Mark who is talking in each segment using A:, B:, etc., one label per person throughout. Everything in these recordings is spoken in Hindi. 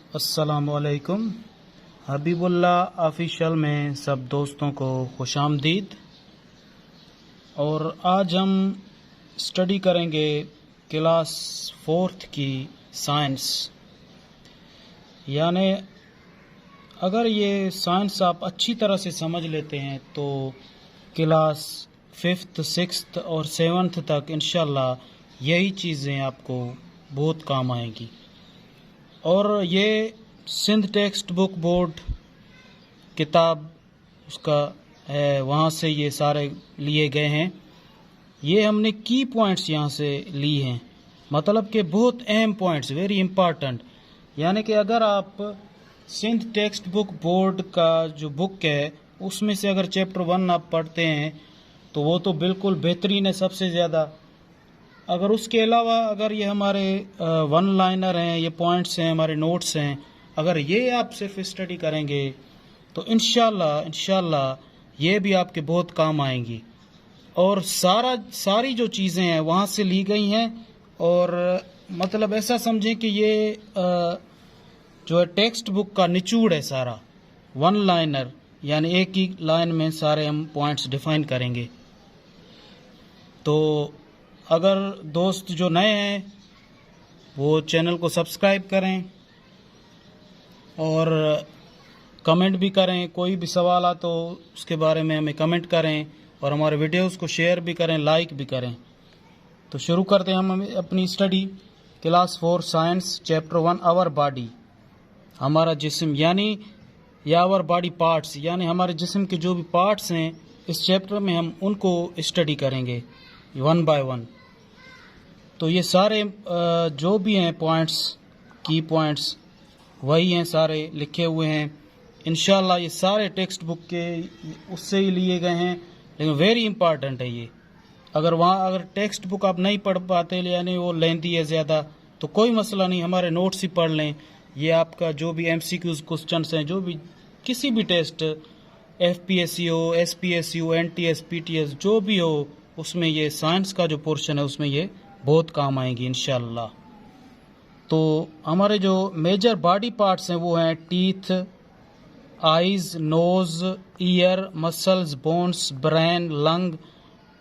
A: अस्सलामुअलैकुम। हबीबुल्लाह ऑफिशियल में सब दोस्तों को खुशामदीद। और आज हम स्टडी करेंगे क्लास 4th की साइंस। यानी अगर ये साइंस आप अच्छी तरह से समझ लेते हैं तो क्लास 5th 6th और 7th तक इंशाल्लाह यही चीज़ें आपको बहुत काम आएंगी। और ये सिंध टेक्स्ट बुक बोर्ड किताब उसका है, वहाँ से ये सारे लिए गए हैं। ये हमने की पॉइंट्स यहाँ से लिए हैं, मतलब कि बहुत अहम पॉइंट्स, वेरी इम्पॉर्टेंट। यानी कि अगर आप सिंध टेक्स्ट बुक बोर्ड का जो बुक है उसमें से अगर चैप्टर 1 आप पढ़ते हैं तो वो तो बिल्कुल बेहतरीन है, सबसे ज़्यादा। अगर उसके अलावा अगर ये हमारे वन लाइनर हैं, ये पॉइंट्स हैं, हमारे नोट्स हैं, अगर ये आप सिर्फ स्टडी करेंगे तो इंशाल्लाह ये भी आपके बहुत काम आएंगी। और सारी जो चीज़ें हैं वहाँ से ली गई हैं। और मतलब ऐसा समझें कि ये जो है टेक्स्ट बुक का निचोड़ है सारा, वन लाइनर, यानी एक ही लाइन में सारे हम पॉइंट्स डिफाइन करेंगे। तो अगर दोस्त जो नए हैं वो चैनल को सब्सक्राइब करें और कमेंट भी करें। कोई भी सवाल आ तो उसके बारे में हमें कमेंट करें और हमारे वीडियोस को शेयर भी करें, लाइक भी करें। तो शुरू करते हैं हम अपनी study. Class 4 science chapter 1 our body, हमारा जिस्म, यानी या आवर बॉडी पार्ट्स, यानी हमारे जिस्म के जो भी पार्ट्स हैं इस चैप्टर में हम उनको स्टडी करेंगे वन बाय वन। तो ये सारे जो भी हैं पॉइंट्स, की पॉइंट्स वही हैं, सारे लिखे हुए हैं। इंशाल्लाह ये सारे टेक्स्ट बुक के उससे ही लिए गए हैं, लेकिन वेरी इंपॉर्टेंट है ये। अगर टेक्स्ट बुक आप नहीं पढ़ पाते, यानी वो लेंथी है ज़्यादा, तो कोई मसला नहीं, हमारे नोट्स ही पढ़ लें। ये आपका जो भी MCQs क्वेश्चंस हैं, जो भी किसी भी टेस्ट, FPSC हो, SPSC हो, NTS PTS जो भी हो, उसमें ये साइंस का जो पोर्शन है उसमें ये बहुत काम आएंगी इंशाल्लाह। तो हमारे जो मेजर बॉडी पार्ट्स हैं वो हैं teeth, eyes, nose, ear, muscles, bones, brain, lung,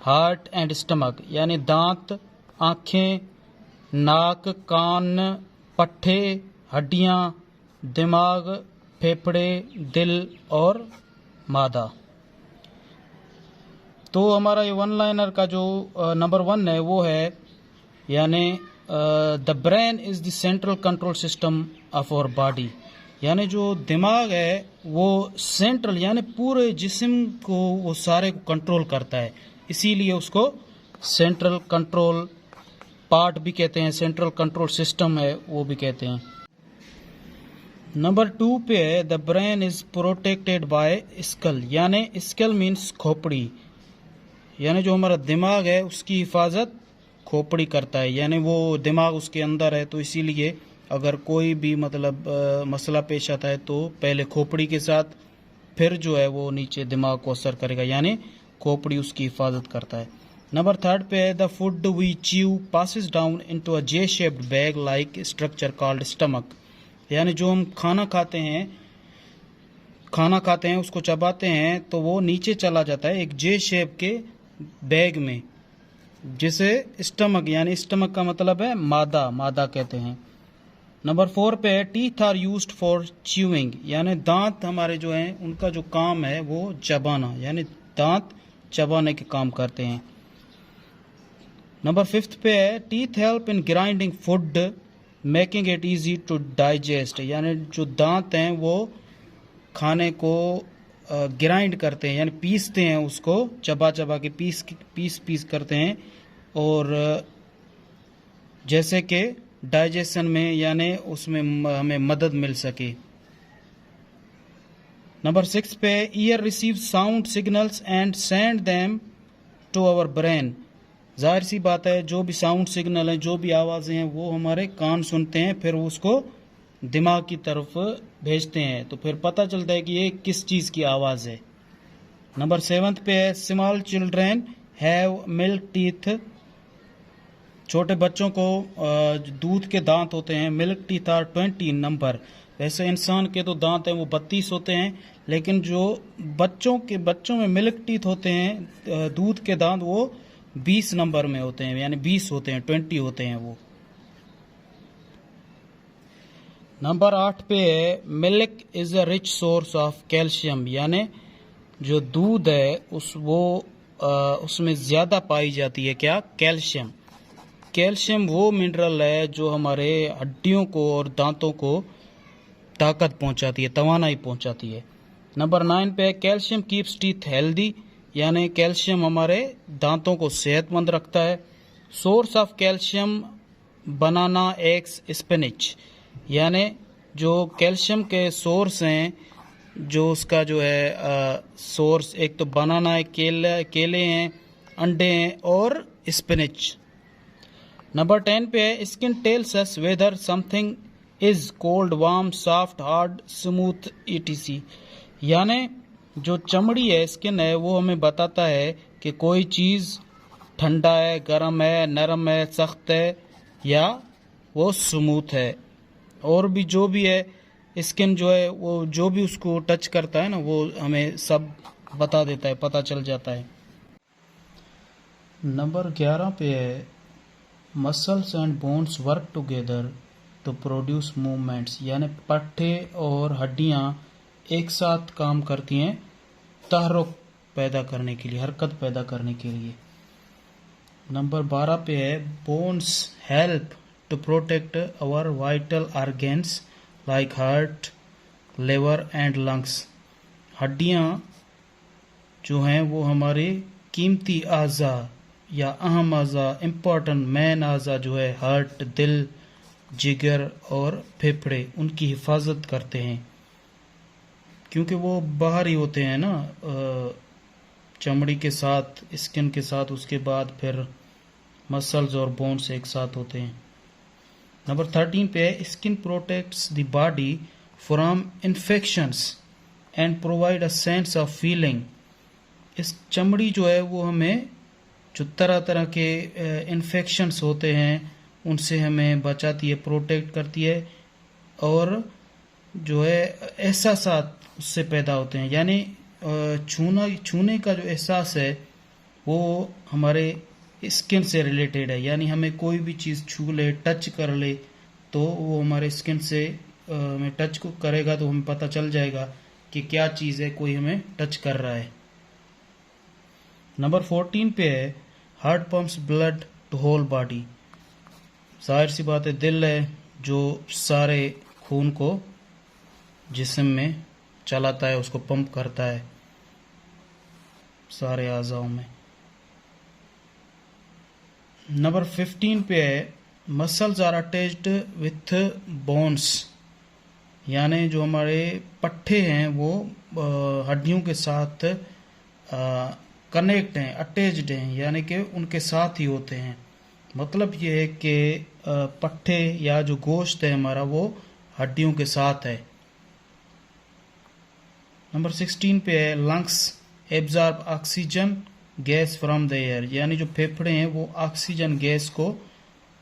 A: heart and stomach, यानी दांत, आँखें, नाक, कान, पट्टे, हड्डियाँ, दिमाग, फेफड़े, दिल और मादा। तो हमारा ये वन लाइनर का जो नंबर 1 है वो है, यानी the brain is the central control system of our body, यानी जो दिमाग है वो सेंट्रल, यानी पूरे जिस्म को वो सारे को कंट्रोल करता है, इसीलिए उसको सेंट्रल कंट्रोल पार्ट भी कहते हैं, सेंट्रल कंट्रोल सिस्टम है वो भी कहते हैं। नंबर 2 पे है the brain is protected by skull, यानी स्कल मीन्स खोपड़ी, यानी जो हमारा दिमाग है उसकी हिफाजत खोपड़ी करता है, यानी वो दिमाग उसके अंदर है। तो इसीलिए अगर कोई भी मतलब मसला पेश आता है तो पहले खोपड़ी के साथ, फिर जो है वो नीचे दिमाग को असर करेगा, यानी खोपड़ी उसकी हिफाजत करता है। नंबर 3 पे है the food we chew passes down into a J shaped bag like structure called stomach, यानी जो हम खाना खाते हैं उसको चबाते हैं तो वो नीचे चला जाता है एक जे शेप के बैग में, जिसे स्टमक, यानी स्टमक का मतलब है मादा कहते हैं। नंबर 4 पे है teeth are used for chewing, यानी दांत हमारे जो हैं उनका जो काम है वो चबाना, यानी दांत चबाने के काम करते हैं। नंबर 5 पे है teeth help in grinding food making it easy to digest, यानी जो दांत हैं वो खाने को ग्राइंड करते हैं, यानी पीसते हैं, उसको चबा के पीस करते हैं, और जैसे कि डाइजेशन में, यानी उसमें हमें मदद मिल सके। नंबर 6 पे ear receive sound signals and send them to our brain, जाहिर सी बात है जो भी साउंड सिग्नल है, जो भी आवाज़ें हैं वो हमारे कान सुनते हैं, फिर उसको दिमाग की तरफ भेजते हैं, तो फिर पता चलता है कि ये किस चीज़ की आवाज़ है। नंबर 7 पे है small children have milk teeth, छोटे बच्चों को दूध के दांत होते हैं। मिल्क टीथ आर 20 नंबर वैसे इंसान के तो दांत हैं वो 32 होते हैं, लेकिन जो बच्चों में मिल्क टीथ होते हैं, दूध के दांत, वो 20 नंबर में होते हैं, यानी 20 होते हैं, 20 होते हैं वो। नंबर 8 पे है milk is a rich source of calcium, यानी जो दूध है उसमें ज्यादा पाई जाती है क्या, कैल्शियम। कैल्शियम वो मिनरल है जो हमारे हड्डियों को और दांतों को ताकत पहुंचाती है, तवानाई पहुंचाती है। नंबर 9 पे कैल्शियम कीप्स टीथ हेल्दी, यानी कैल्शियम हमारे दांतों को सेहतमंद रखता है। Source of calcium banana, eggs, spinach, यानी जो कैल्शियम के सोर्स हैं, जो उसका जो है सोर्स, एक तो बनाना है, केले हैं, अंडे हैं और स्पिनच। नंबर 10 पे है skin tells us whether something is cold, warm, soft, hard, smooth, etc, यानी जो चमड़ी है, स्किन है, वो हमें बताता है कि कोई चीज़ ठंडा है, गर्म है, नरम है, सख्त है या वो स्मूथ है। और भी जो भी है, स्किन जो है वो जो भी उसको टच करता है ना, वो हमें सब बता देता है, पता चल जाता है। नंबर 11 पे है muscles and bones work together to produce movements, यानी पट्टे और हड्डियां एक साथ काम करती हैं तहरुक पैदा करने के लिए, हरकत पैदा करने के लिए। नंबर 12 पे है bones help to protect our vital organs like heart, liver and lungs, हड्डियां जो हैं वो हमारे कीमती आज़ा या अहम आज़ा, इम्पोर्टेंट मैन आज़ा जो है, हार्ट, दिल, जिगर और फेफड़े, उनकी हिफाजत करते हैं, क्योंकि वो बाहर ही होते हैं ना, चमड़ी के साथ, स्किन के साथ, उसके बाद फिर मसल्स और बोन्स एक साथ होते हैं। नंबर 13 पे है skin protects the body from infections and provide a sense of feeling, इस चमड़ी जो है वो हमें जो तरह तरह के इन्फेक्शंस होते हैं उनसे हमें बचाती है, प्रोटेक्ट करती है, और जो है एहसासात उससे पैदा होते हैं, यानी छूने का जो एहसास है वो हमारे स्किन से रिलेटेड है, यानी हमें कोई भी चीज़ छू ले, टच कर ले, तो वो हमारे स्किन से हमें टच को करेगा तो हमें पता चल जाएगा कि क्या चीज़ है, कोई हमें टच कर रहा है। नंबर 14 पे है heart pumps blood to whole body, जाहिर सी बात है दिल है जो सारे खून को जिस्म में चलाता है, उसको पंप करता है सारे आज़ाओं में। नंबर 15 पे है muscles are attached with bones, यानी जो हमारे पट्टे हैं वो हड्डियों के साथ कनेक्ट हैं, अटैच्ड हैं, यानी कि उनके साथ ही होते हैं। मतलब ये है कि पट्टे या जो गोश्त है हमारा वो हड्डियों के साथ है। नंबर 16 पे है lungs absorb oxygen gas from the air, यानी जो फेफड़े हैं वो ऑक्सीजन गैस को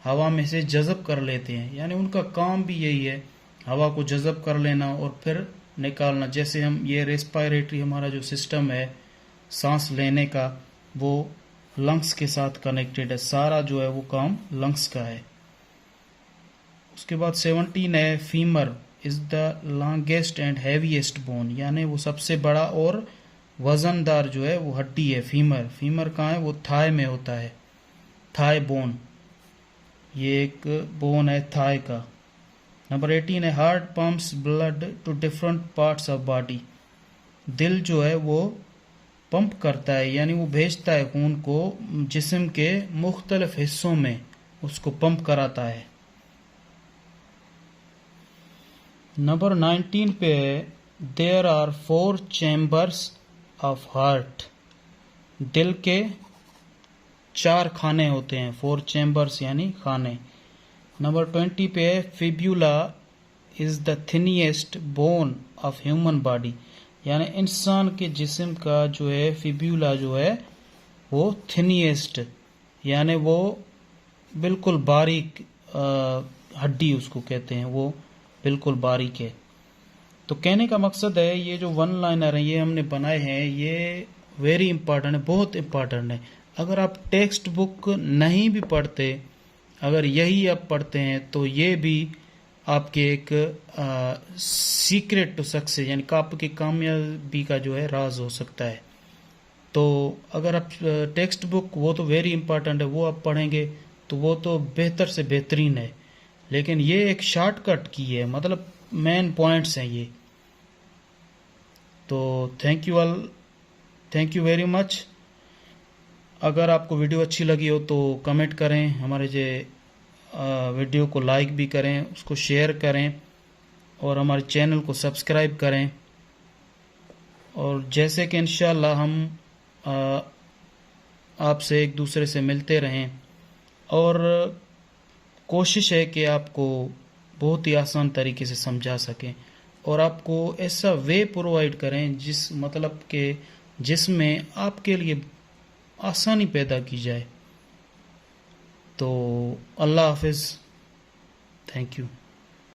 A: हवा में से जज़ब कर लेते हैं, यानी उनका काम भी यही है, हवा को जज़ब कर लेना और फिर निकालना। जैसे हम ये रेस्पिरेटरी हमारा जो सिस्टम है सांस लेने का, वो लंग्स के साथ कनेक्टेड है, सारा जो है वो काम लंग्स का है। उसके बाद 17 है femur is the longest and heaviest bone, यानी वो सबसे बड़ा और वजनदार जो है वो हड्डी है फीमर। फीमर कहाँ है, वो थाई में होता है, थाई बोन, ये एक बोन है थाई का। नंबर 18 है heart pumps blood to different parts of body, दिल जो है वो पंप करता है, यानी वो भेजता है खून को जिस्म के मुख्तलिफ हिस्सों में, उसको पंप कराता है। नंबर 19 पे है there are 4 chambers of heart, दिल के 4 खाने होते हैं, 4 चैम्बर्स यानी खाने। नंबर 20 पे है fibula is the thinnest bone of human body, यानी इंसान के जिस्म का जो है फिब्यूला जो है वो थिनीएस्ट, यानी वो बिल्कुल बारीक हड्डी उसको कहते हैं, वो बिल्कुल बारीक है। तो कहने का मकसद है ये जो वन लाइनर हैं ये हमने बनाए हैं, ये वेरी इंपॉर्टेंट है, बहुत इंपॉर्टेंट है। अगर आप टेक्स्ट बुक नहीं भी पढ़ते, अगर यही आप पढ़ते हैं तो ये भी आपके एक सीक्रेट टू सक्सेस यानी आपकी कामयाबी का जो है राज हो सकता है। तो अगर आप टेक्स्ट बुक, वो तो वेरी इंपॉर्टेंट है, वो आप पढ़ेंगे तो वो तो बेहतर से बेहतरीन है, लेकिन ये एक शॉर्टकट की है, मतलब मेन पॉइंट्स हैं ये। तो thank you all, thank you very much. अगर आपको वीडियो अच्छी लगी हो तो कमेंट करें, हमारे जो वीडियो को लाइक भी करें, उसको शेयर करें और हमारे चैनल को सब्सक्राइब करें। और जैसे कि इंशाल्लाह हम आपसे एक दूसरे से मिलते रहें, और कोशिश है कि आपको बहुत ही आसान तरीके से समझा सकें और आपको ऐसा वे प्रोवाइड करें जिस मतलब के जिसमें आपके लिए आसानी पैदा की जाए। तो अल्लाह हाफिज़, थैंक यू।